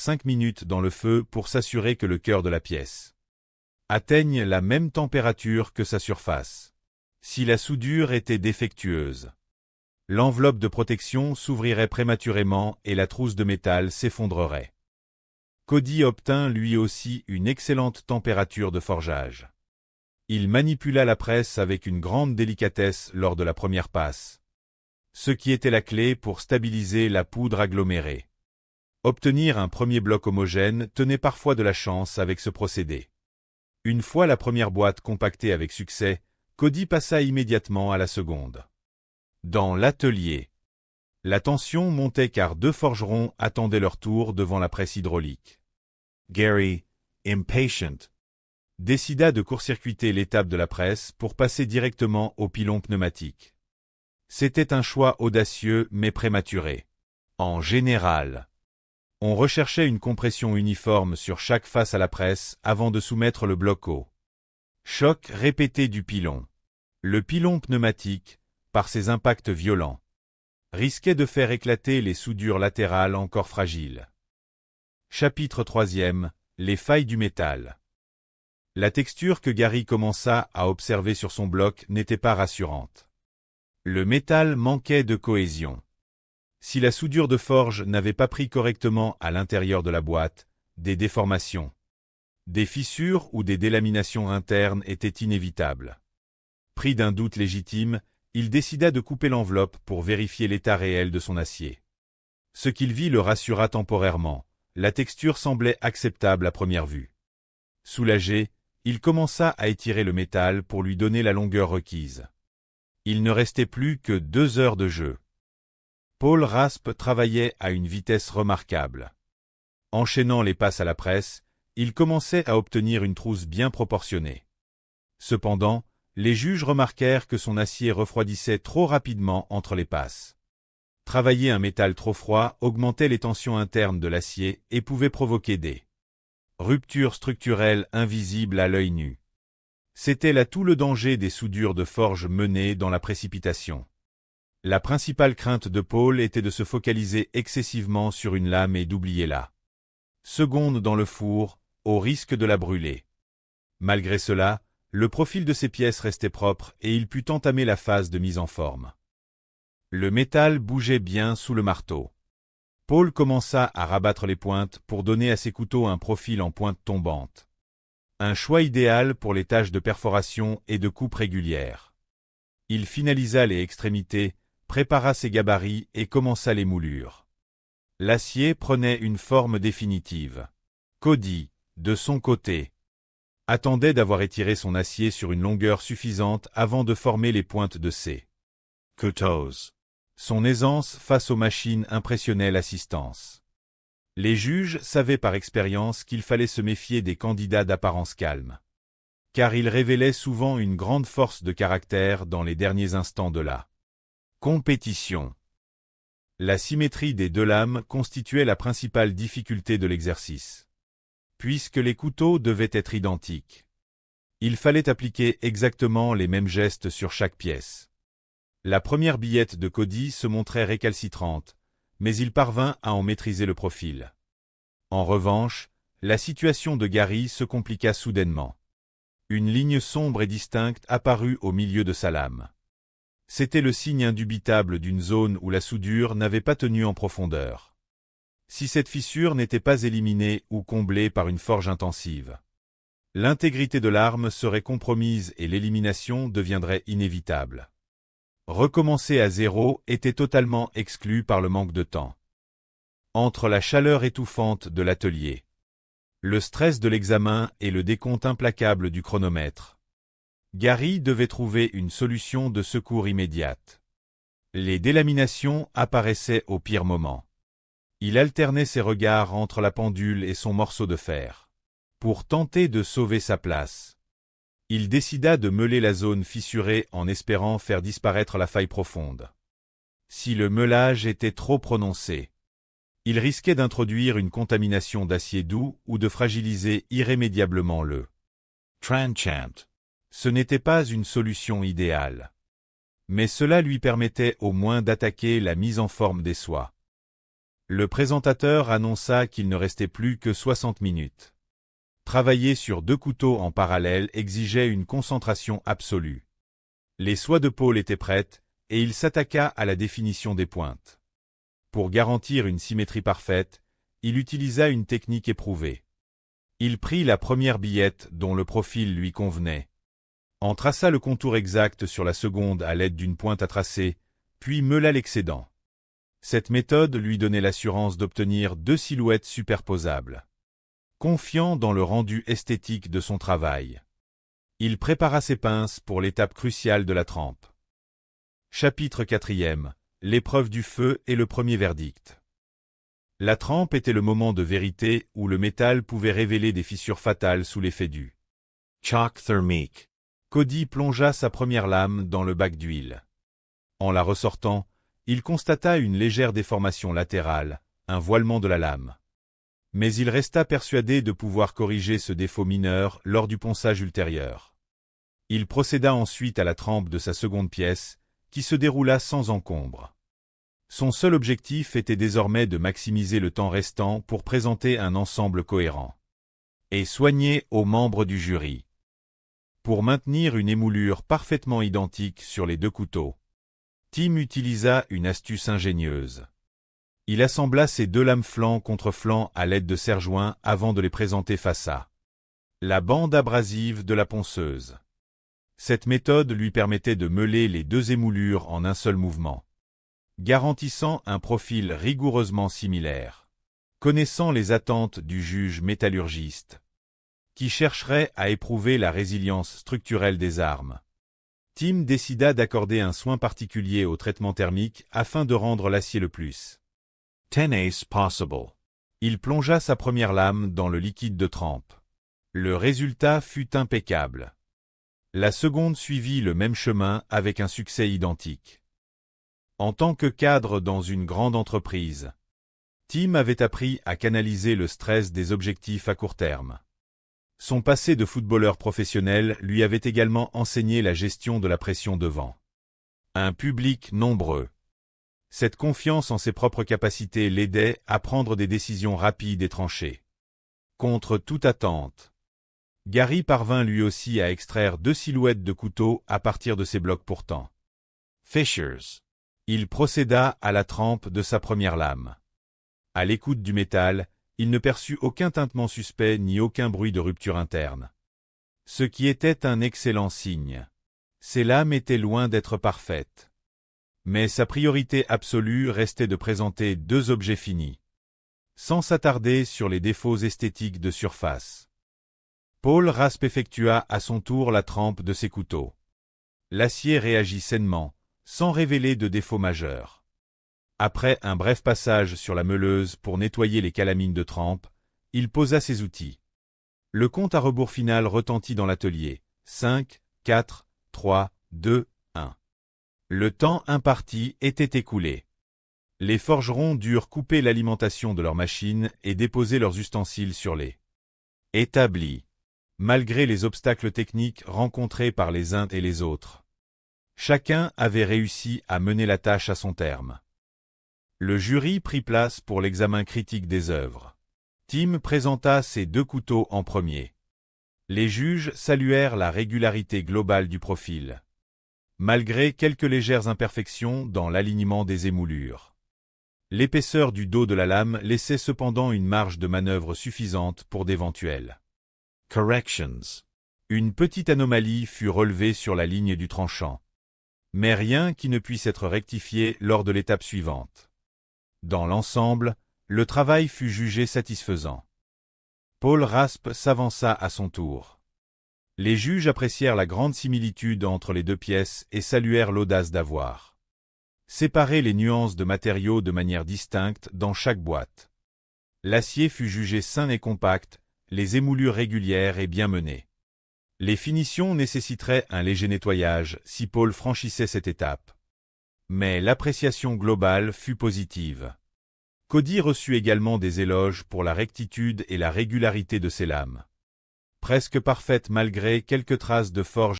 5 minutes dans le feu pour s'assurer que le cœur de la pièce atteigne la même température que sa surface. Si la soudure était défectueuse, l'enveloppe de protection s'ouvrirait prématurément et la trousse de métal s'effondrerait. Cody obtint lui aussi une excellente température de forgeage. Il manipula la presse avec une grande délicatesse lors de la première passe, ce qui était la clé pour stabiliser la poudre agglomérée. Obtenir un premier bloc homogène tenait parfois de la chance avec ce procédé. Une fois la première boîte compactée avec succès, Cody passa immédiatement à la seconde. Dans l'atelier, la tension montait car 2 forgerons attendaient leur tour devant la presse hydraulique. Gary, impatient, décida de court-circuiter l'étape de la presse pour passer directement au pilon pneumatique. C'était un choix audacieux mais prématuré. En général, on recherchait une compression uniforme sur chaque face à la presse avant de soumettre le bloc au choc répété du pilon. Le pilon pneumatique, par ses impacts violents, risquait de faire éclater les soudures latérales encore fragiles. Chapitre 3e. Les failles du métal. La texture que Gary commença à observer sur son bloc n'était pas rassurante. Le métal manquait de cohésion. Si la soudure de forge n'avait pas pris correctement à l'intérieur de la boîte, des déformations, des fissures ou des délaminations internes étaient inévitables. Pris d'un doute légitime, il décida de couper l'enveloppe pour vérifier l'état réel de son acier. Ce qu'il vit le rassura temporairement, la texture semblait acceptable à première vue. Soulagé, il commença à étirer le métal pour lui donner la longueur requise. Il ne restait plus que 2 heures de jeu. Paul Raspe travaillait à une vitesse remarquable. Enchaînant les passes à la presse, il commençait à obtenir une trousse bien proportionnée. Cependant, les juges remarquèrent que son acier refroidissait trop rapidement entre les passes. Travailler un métal trop froid augmentait les tensions internes de l'acier et pouvait provoquer des ruptures structurelles invisibles à l'œil nu. C'était là tout le danger des soudures de forge menées dans la précipitation. La principale crainte de Paul était de se focaliser excessivement sur une lame et d'oublier la seconde dans le four, au risque de la brûler. Malgré cela, le profil de ses pièces restait propre et il put entamer la phase de mise en forme. Le métal bougeait bien sous le marteau. Paul commença à rabattre les pointes pour donner à ses couteaux un profil en pointe tombante. Un choix idéal pour les tâches de perforation et de coupe régulières. Il finalisa les extrémités, prépara ses gabarits et commença les moulures. L'acier prenait une forme définitive. Cody, de son côté, attendait d'avoir étiré son acier sur une longueur suffisante avant de former les pointes de ses couteaux. Son aisance face aux machines impressionnait l'assistance. Les juges savaient par expérience qu'il fallait se méfier des candidats d'apparence calme, car ils révélaient souvent une grande force de caractère dans les derniers instants de la compétition. La symétrie des 2 lames constituait la principale difficulté de l'exercice. Puisque les couteaux devaient être identiques, il fallait appliquer exactement les mêmes gestes sur chaque pièce. La première billette de Cody se montrait récalcitrante, mais il parvint à en maîtriser le profil. En revanche, la situation de Gary se compliqua soudainement. Une ligne sombre et distincte apparut au milieu de sa lame. C'était le signe indubitable d'une zone où la soudure n'avait pas tenu en profondeur. Si cette fissure n'était pas éliminée ou comblée par une forge intensive, l'intégrité de l'arme serait compromise et l'élimination deviendrait inévitable. Recommencer à zéro était totalement exclu par le manque de temps. Entre la chaleur étouffante de l'atelier, le stress de l'examen et le décompte implacable du chronomètre, Gary devait trouver une solution de secours immédiate. Les délaminations apparaissaient au pire moment. Il alternait ses regards entre la pendule et son morceau de fer. Pour tenter de sauver sa place, il décida de meuler la zone fissurée en espérant faire disparaître la faille profonde. Si le meulage était trop prononcé, il risquait d'introduire une contamination d'acier doux ou de fragiliser irrémédiablement le tranchant. Ce n'était pas une solution idéale, mais cela lui permettait au moins d'attaquer la mise en forme des soies. Le présentateur annonça qu'il ne restait plus que 60 minutes. Travailler sur 2 couteaux en parallèle exigeait une concentration absolue. Les soies de Paul étaient prêtes, et il s'attaqua à la définition des pointes. Pour garantir une symétrie parfaite, il utilisa une technique éprouvée. Il prit la première billette dont le profil lui convenait, en traça le contour exact sur la seconde à l'aide d'une pointe à tracer, puis meula l'excédent. Cette méthode lui donnait l'assurance d'obtenir 2 silhouettes superposables. Confiant dans le rendu esthétique de son travail, il prépara ses pinces pour l'étape cruciale de la trempe. Chapitre 4. L'épreuve du feu et le premier verdict. La trempe était le moment de vérité où le métal pouvait révéler des fissures fatales sous l'effet du choc thermique. Cody plongea sa première lame dans le bac d'huile. En la ressortant, il constata une légère déformation latérale, un voilement de la lame. Mais il resta persuadé de pouvoir corriger ce défaut mineur lors du ponçage ultérieur. Il procéda ensuite à la trempe de sa seconde pièce, qui se déroula sans encombre. Son seul objectif était désormais de maximiser le temps restant pour présenter un ensemble cohérent et soigné aux membres du jury. Pour maintenir une émoulure parfaitement identique sur les 2 couteaux, Tim utilisa une astuce ingénieuse. Il assembla ses 2 lames flanc contre flanc à l'aide de serre-joints avant de les présenter face à la bande abrasive de la ponceuse. Cette méthode lui permettait de meuler les 2 émoulures en un seul mouvement, garantissant un profil rigoureusement similaire. Connaissant les attentes du juge métallurgiste, qui chercherait à éprouver la résilience structurelle des armes, Tim décida d'accorder un soin particulier au traitement thermique afin de rendre l'acier le plus tenace possible. Il plongea sa première lame dans le liquide de trempe. Le résultat fut impeccable. La seconde suivit le même chemin avec un succès identique. En tant que cadre dans une grande entreprise, Tim avait appris à canaliser le stress des objectifs à court terme. Son passé de footballeur professionnel lui avait également enseigné la gestion de la pression devant un public nombreux. Cette confiance en ses propres capacités l'aidait à prendre des décisions rapides et tranchées. Contre toute attente, Gary parvint lui aussi à extraire 2 silhouettes de couteaux à partir de ces blocs pourtant fissures. Il procéda à la trempe de sa première lame. À l'écoute du métal, il ne perçut aucun tintement suspect ni aucun bruit de rupture interne. Ce qui était un excellent signe. Ses lames étaient loin d'être parfaites. Mais sa priorité absolue restait de présenter 2 objets finis, sans s'attarder sur les défauts esthétiques de surface. Paul Raspe effectua à son tour la trempe de ses couteaux. L'acier réagit sainement, sans révéler de défauts majeurs. Après un bref passage sur la meuleuse pour nettoyer les calamines de trempe, il posa ses outils. Le compte à rebours final retentit dans l'atelier. 5, 4, 3, 2, 1. Le temps imparti était écoulé. Les forgerons durent couper l'alimentation de leurs machines et déposer leurs ustensiles sur les établis, malgré les obstacles techniques rencontrés par les uns et les autres. Chacun avait réussi à mener la tâche à son terme. Le jury prit place pour l'examen critique des œuvres. Tim présenta ses 2 couteaux en premier. Les juges saluèrent la régularité globale du profil, malgré quelques légères imperfections dans l'alignement des émoulures. L'épaisseur du dos de la lame laissait cependant une marge de manœuvre suffisante pour d'éventuelles corrections. Une petite anomalie fut relevée sur la ligne du tranchant, mais rien qui ne puisse être rectifié lors de l'étape suivante. Dans l'ensemble, le travail fut jugé satisfaisant. Paul Raspe s'avança à son tour. Les juges apprécièrent la grande similitude entre les 2 pièces et saluèrent l'audace d'avoir séparé les nuances de matériaux de manière distincte dans chaque boîte. L'acier fut jugé sain et compact, les émoulures régulières et bien menées. Les finitions nécessiteraient un léger nettoyage si Paul franchissait cette étape. Mais l'appréciation globale fut positive. Cody reçut également des éloges pour la rectitude et la régularité de ses lames. Presque parfaites malgré quelques traces de forge